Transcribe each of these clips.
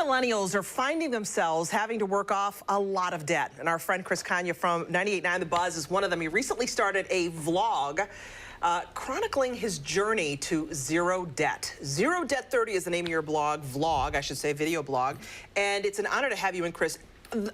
millennials are finding themselves having to work off a lot of debt. And our friend Chris Konya from 98.9 The Buzz is one of them. He recently started a vlog chronicling his journey to zero debt. Zero Debt 30 is the name of your vlog, I should say, video blog. And it's an honor to have you in, Chris.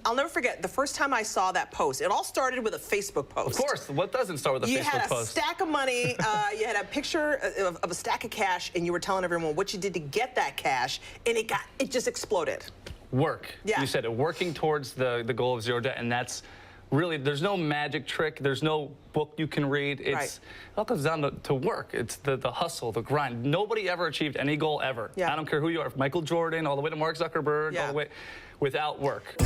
I'll never forget the first time I saw that post. It all started with a Facebook post. Of course. What doesn't start with a Facebook post? You had a stack of money. You had a picture of a stack of cash, and you were telling everyone what you did to get that cash, and it just exploded. Work. Yeah. You said it. Working towards the goal of zero debt, and that's really, there's no magic trick. There's no book you can read. It all comes down to work. It's the hustle, the grind. Nobody ever achieved any goal ever. Yeah. I don't care who you are, Michael Jordan, all the way to Mark Zuckerberg, all the way, without work.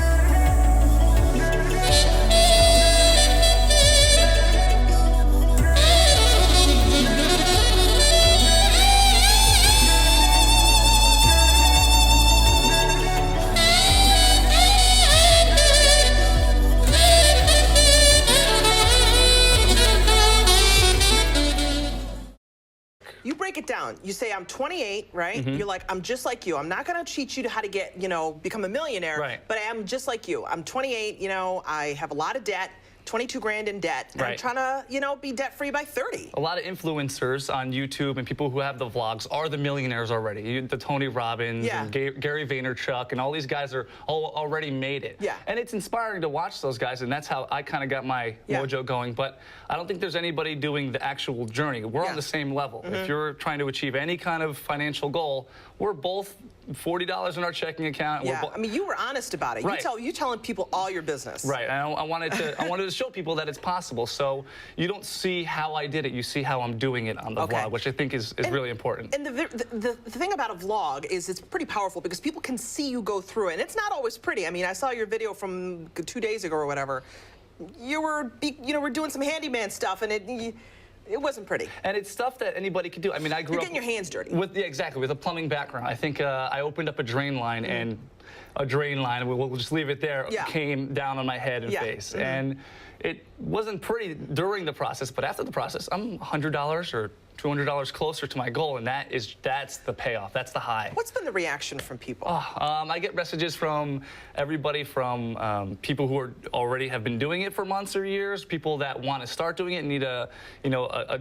You break it down. You say, I'm 28, right? Mm-hmm. You're like, I'm just like you. I'm not going to teach you to how to get, become a millionaire, but I am just like you. I'm 28, I have a lot of debt. 22 grand in debt. And I'm trying to, be debt-free by 30. A lot of influencers on YouTube and people who have the vlogs are the millionaires already. The Tony Robbins and Gary Vaynerchuk and all these guys are all already made it. Yeah. And it's inspiring to watch those guys, and that's how I kind of got my mojo going. But I don't think there's anybody doing the actual journey. We're on the same level. If you're trying to achieve any kind of financial goal, we're both $40 in our checking account. Yeah, I mean, you were honest about it. You're telling people all your business. Right. I wanted to show people that it's possible. So you don't see how I did it. You see how I'm doing it on the vlog, which I think is really important. And the thing about a vlog is it's pretty powerful because people can see you go through it. And it's not always pretty. I mean, I saw your video from 2 days ago or whatever. You were, we're doing some handyman stuff, and it wasn't pretty. And it's stuff that anybody could do. I mean, I grew up... You're getting your hands dirty. Exactly, with a plumbing background. I think I opened up a drain line, and a drain line, we'll just leave it there, came down on my head and face. And it wasn't pretty during the process, but after the process, I'm $100 or $200 closer to my goal, and that's the payoff. That's the high. What's been the reaction from people? I get messages from everybody from people who already have been doing it for months or years, people that want to start doing it and need a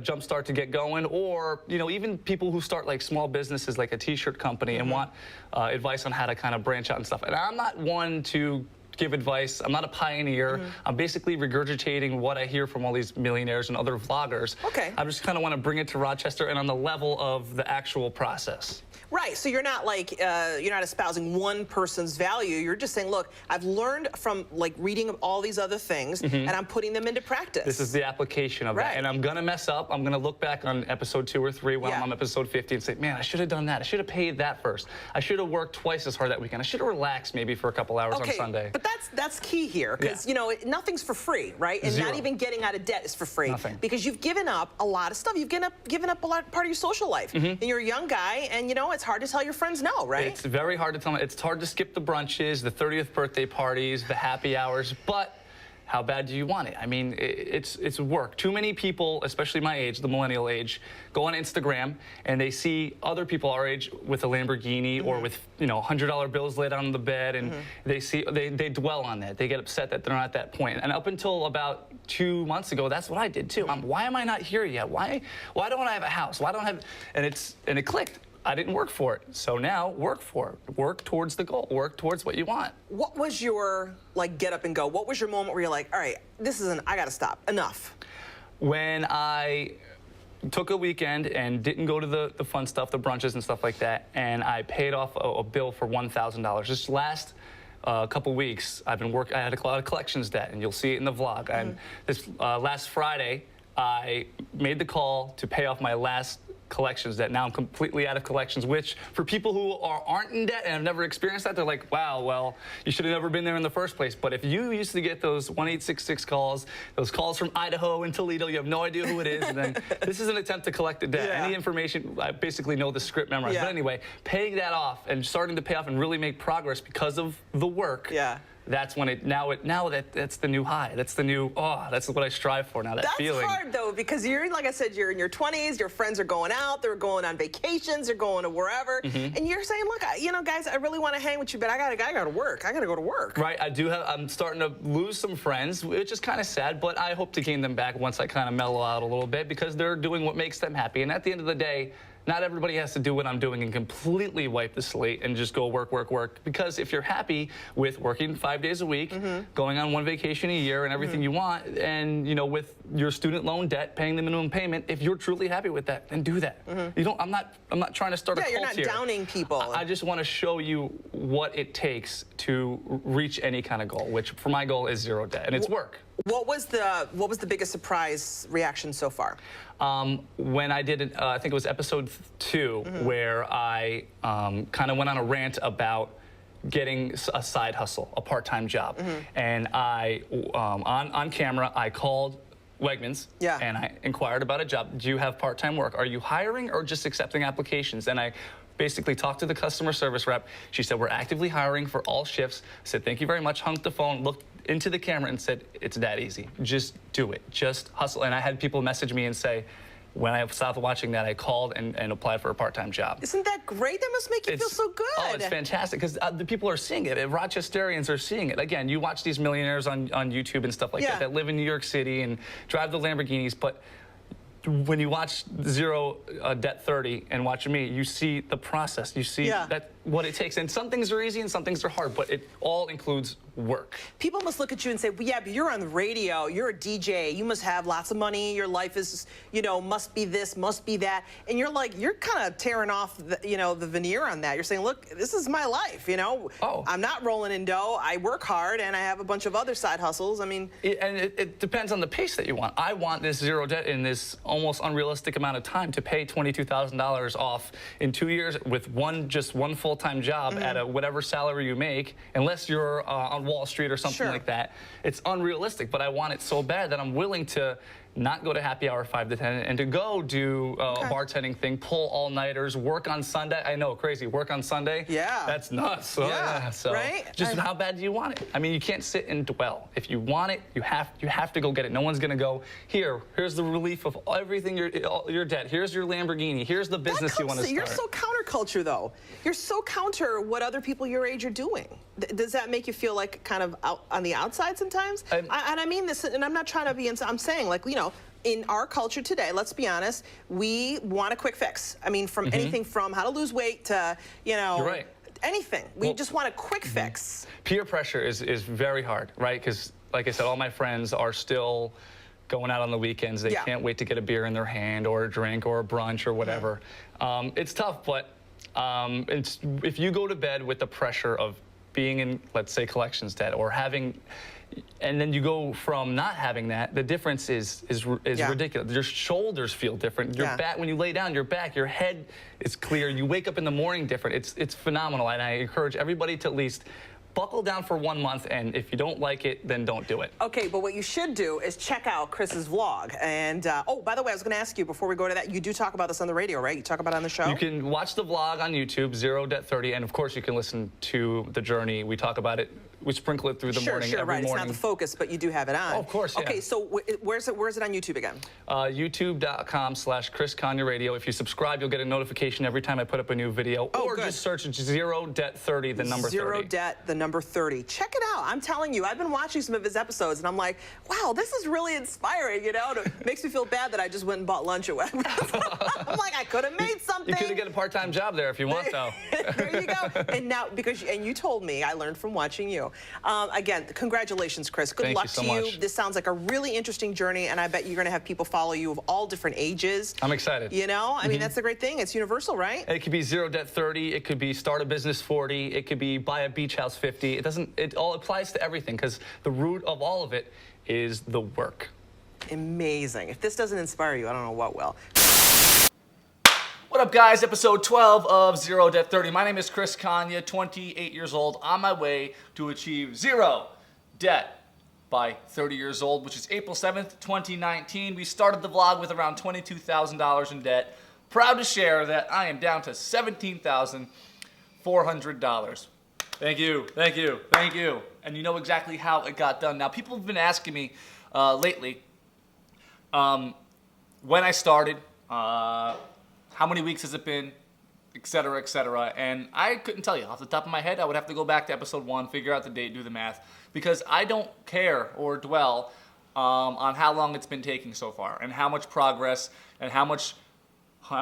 jump start to get going, or even people who start like small businesses like a t-shirt company and want advice on how to kind of branch out and stuff. And I'm not one to give advice. I'm not a pioneer. I'm basically regurgitating what I hear from all these millionaires and other vloggers. I just kind of want to bring it to Rochester and on the level of the actual process. Right, so you're not like, you're not espousing one person's value. You're just saying, look, I've learned from like reading all these other things, and I'm putting them into practice. This is the application of that. And I'm going to mess up. I'm going to look back on episode 2 or 3 while I'm on episode 50 and say, man, I should have done that. I should have paid that first. I should have worked twice as hard that weekend. I should have relaxed maybe for a couple hours on Sunday. But that's key here, because nothing's for free, right? And not even getting out of debt is for free. Nothing. Because you've given up a lot of stuff. You've given up a lot part of your social life. And you're a young guy, and it's hard to tell your friends no, right? It's very hard to tell them. It's hard to skip the brunches, the 30th birthday parties, the happy hours, but how bad do you want it? I mean, it's work. Too many people, especially my age, the millennial age, go on Instagram and they see other people our age with a Lamborghini or with $100 bills laid on the bed, and they dwell on that. They get upset that they're not at that point. And up until about 2 months ago, that's what I did too. Why am I not here yet? Why don't I have a house? Why don't I have? And it clicked. I didn't work for it. So now work for it. Work towards the goal. Work towards what you want. What was your get up and go? What was your moment where you're like, all right, I got to stop. Enough. When I took a weekend and didn't go to the fun stuff, the brunches and stuff like that, and I paid off a bill for $1,000. This last couple weeks, I had a lot of collections debt, and you'll see it in the vlog. And this last Friday, I made the call to pay off my last collections debt. Now I'm completely out of collections, which for people who aren't in debt and have never experienced that, they're like, wow, well, you should have never been there in the first place. But if you used to get those 1-866 calls, those calls from Idaho and Toledo, you have no idea who it is, and then this is an attempt to collect the debt. Any information, I basically know the script memorized. But anyway, paying that off and starting to pay off and really make progress because of the work, that's when that's the new high. That's the new, that's what I strive for now, that That's feeling. hard, though, because you're, like I said, you're in your 20s, your friends are going out, they're going on vacations, they're going to wherever, and you're saying, look, guys, I really want to hang with you, but I gotta work. I gotta go to work. Right, I'm starting to lose some friends, which is kind of sad, but I hope to gain them back once I kind of mellow out a little bit, because they're doing what makes them happy. And at the end of the day, not everybody has to do what I'm doing and completely wipe the slate and just go work, work, work. Because if you're happy with working 5 days a week, going on one vacation a year and everything you want, and with your student loan debt, paying the minimum payment, if you're truly happy with that, then do that. I'm not trying to start a cult here. Yeah, you're not downing people. I just want to show you what it takes to reach any kind of goal, which for my goal is zero debt, and it's work. What was the biggest surprise reaction so far? When I did it, I think it was episode 2, where I kind of went on a rant about getting a side hustle, a part-time job, and I on camera I called Wegmans, and I inquired about a job. Do you have part-time work? Are you hiring or just accepting applications? And I basically talked to the customer service rep. She said, we're actively hiring for all shifts. I said, thank you very much, hung up the phone, looked into the camera and said, it's that easy. Just do it. Just hustle. And I had people message me and say, when I stopped watching that, I called and applied for a part-time job. Isn't that great? That must make you feel so good. Oh, it's fantastic, because the people are seeing it. Rochesterians are seeing it. Again, you watch these millionaires on YouTube and stuff like that live in New York City and drive the Lamborghinis, but when you watch Zero Debt 30 and watch me, you see the process. You see that what it takes. And some things are easy and some things are hard, but it all includes work. People must look at you and say, well, yeah, but you're on the radio, you're a DJ, you must have lots of money, your life is, must be this, must be that. And you're like, you're kind of tearing off the, the veneer on that. You're saying, look, this is my life, I'm not rolling in dough, I work hard, and I have a bunch of other side hustles. I mean. It depends on the pace that you want. I want this zero debt in this almost unrealistic amount of time to pay $22,000 off in 2 years with just one full-time job at whatever salary you make, unless you're on Wall Street or something like that. It's unrealistic, but I want it so bad that I'm willing to not go to happy hour 5 to 10 and to go do a bartending thing, pull all-nighters, work on Sunday. I know, crazy, work on Sunday. Yeah. That's nuts. So, so just how bad do you want it? I mean, you can't sit and dwell. If you want it, you have to go get it. No one's gonna go, here's the relief of everything your debt. Here's your Lamborghini. Here's the business you want to start. You're so counterculture, though. You're so counter what other people your age are doing. Does that make you feel like kind of out on the outside sometimes? And I mean this, and I'm not trying to be, I'm saying, like, in our culture today, let's be honest, we want a quick fix. I mean, from anything from how to lose weight to, You're right. anything. We just want a quick fix. Peer pressure is very hard, right? Because, like I said, all my friends are still going out on the weekends. They can't wait to get a beer in their hand or a drink or a brunch or whatever. It's tough, but if you go to bed with the pressure of being in, let's say, collections debt or having, and then you go from not having that, the difference is ridiculous. Your shoulders feel different. Your back, when you lay down, your back, your head is clear. You wake up in the morning different. It's phenomenal, and I encourage everybody to at least buckle down for 1 month, and if you don't like it, then don't do it. Okay, but what you should do is check out Chris's vlog. And, oh, by the way, I was going to ask you before we go to that, you do talk about this on the radio, right? You talk about it on the show? You can watch the vlog on YouTube, Zero Debt 30, and of course you can listen to the journey. We talk about it. We sprinkle it through the morning every morning. It's not the focus, but you do have it on. Oh, of course, yeah. Okay, so where's it on YouTube again? YouTube.com/Chris Konya Radio. If you subscribe, you'll get a notification every time I put up a new video. Oh, or just search Zero Debt 30, the number 30. Zero Debt, the number 30. Check it out. I'm telling you, I've been watching some of his episodes, and I'm like, wow, this is really inspiring, It makes me feel bad that I just went and bought lunch at Wegmans. I'm like, I could have made something. You could have got a part-time job there if you want, though. There you go. And now, and you told me, I learned from watching you. Again, congratulations, Chris. Good luck to you. This sounds like a really interesting journey, and I bet you're going to have people follow you of all different ages. I'm excited. I mean, that's the great thing. It's universal, right? It could be Zero Debt 30. It could be Start a Business 40. It could be Buy a Beach House 50. It all applies to everything, because the root of all of it is the work. Amazing. If this doesn't inspire you, I don't know what will. What up, guys? Episode 12 of Zero Debt 30. My name is Chris Konya, 28 years old, on my way to achieve zero debt by 30 years old, which is April 7th, 2019. We started the vlog with around $22,000 in debt. Proud to share that I am down to $17,400. Thank you, thank you, thank you. And you know exactly how it got done. Now, people have been asking me lately when I started, how many weeks has it been, et cetera, and I couldn't tell you. Off the top of my head, I would have to go back to episode 1, figure out the date, do the math, because I don't care or dwell on how long it's been taking so far and how much progress and how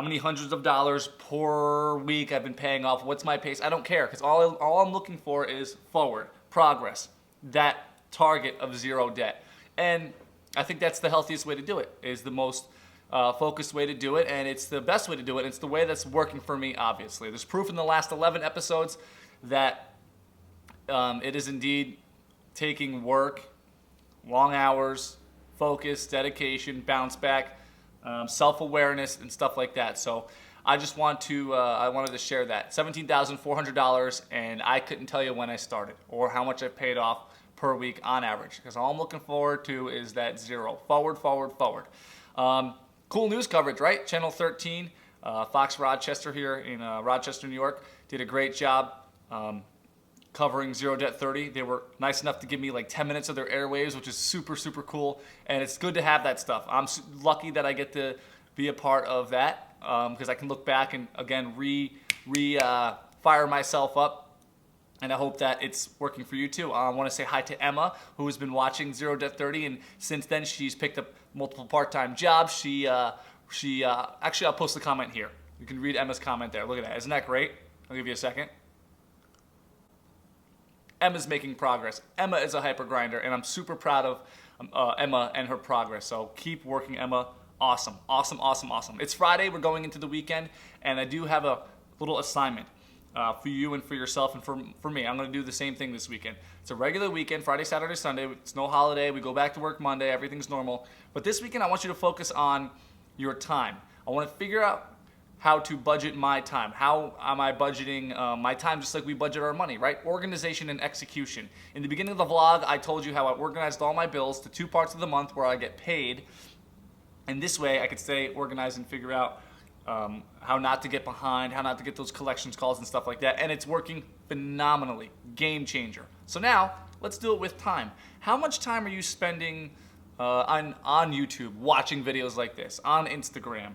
many hundreds of dollars per week I've been paying off. What's my pace? I don't care, because all I'm looking for is forward, progress, that target of zero debt. And I think that's the healthiest way to do it, is the most focused way to do it, and it's the best way to do it. It's the way that's working for me, obviously. There's proof in the last 11 episodes that it is indeed taking work, long hours, focus, dedication, bounce back, self-awareness, and stuff like that. So I just wanted to share that. $17,400, and I couldn't tell you when I started or how much I've paid off per week on average, because all I'm looking forward to is that zero. Forward, forward, forward. Cool news coverage, right? Channel 13, Fox Rochester here in Rochester, New York, did a great job covering Zero Debt 30. They were nice enough to give me like 10 minutes of their airwaves, which is super, super cool. And it's good to have that stuff. I'm lucky that I get to be a part of that, because I can look back and, again, fire myself up. And I hope that it's working for you too. I want to say hi to Emma, who has been watching Zero Debt 30, and since then she's picked up multiple part-time jobs. Actually, I'll post the comment here. You can read Emma's comment there. Look at that. Isn't that great? I'll give you a second. Emma's making progress. Emma is a hyper grinder, and I'm super proud of Emma and her progress. So keep working, Emma. Awesome, awesome, awesome, awesome. It's Friday. We're going into the weekend, and I do have a little assignment for you and for yourself and for me. I'm going to do the same thing this weekend. It's a regular weekend, Friday, Saturday, Sunday. It's no holiday. We go back to work Monday. Everything's normal. But this weekend, I want you to focus on your time. I want to figure out how to budget my time. How am I budgeting my time just like we budget our money, right? Organization and execution. In the beginning of the vlog, I told you how I organized all my bills to 2 parts of the month where I get paid. And this way, I could stay organized and figure out how not to get behind, how not to get those collections calls and stuff like that. And it's working phenomenally. Game changer. So now, let's do it with time. How much time are you spending on YouTube, watching videos like this, on Instagram,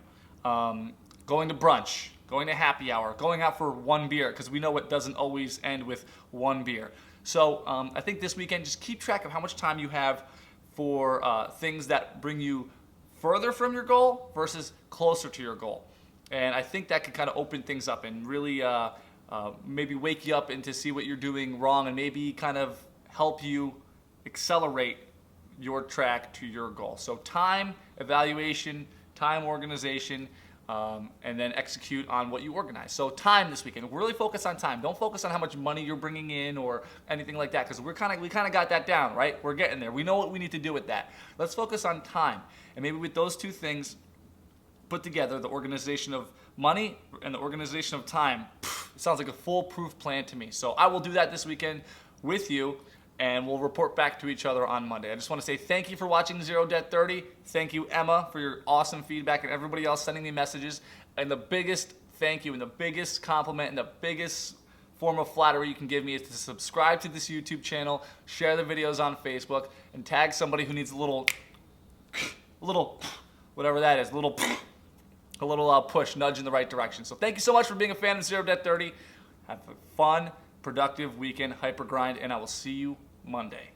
going to brunch, going to happy hour, going out for one beer, because we know it doesn't always end with one beer. So I think this weekend, just keep track of how much time you have for things that bring you further from your goal versus closer to your goal. And I think that could kind of open things up and really maybe wake you up and to see what you're doing wrong, and maybe kind of help you accelerate your track to your goal. So time evaluation, time organization, and then execute on what you organize. So time this weekend, really focus on time. Don't focus on how much money you're bringing in or anything like that, because we kind of got that down, right? We're getting there. We know what we need to do with that. Let's focus on time. And maybe with those two things put together, the organization of money and the organization of time, it sounds like a foolproof plan to me. So I will do that this weekend with you, and we'll report back to each other on Monday. I just want to say thank you for watching Zero Debt 30. Thank you, Emma, for your awesome feedback, and everybody else sending me messages. And the biggest thank you and the biggest compliment and the biggest form of flattery you can give me is to subscribe to this YouTube channel, share the videos on Facebook, and tag somebody who needs a little whatever that is, a little push, nudge in the right direction. So thank you so much for being a fan of Zero Debt 30. Have a fun, productive weekend, hyper grind, and I will see you Monday.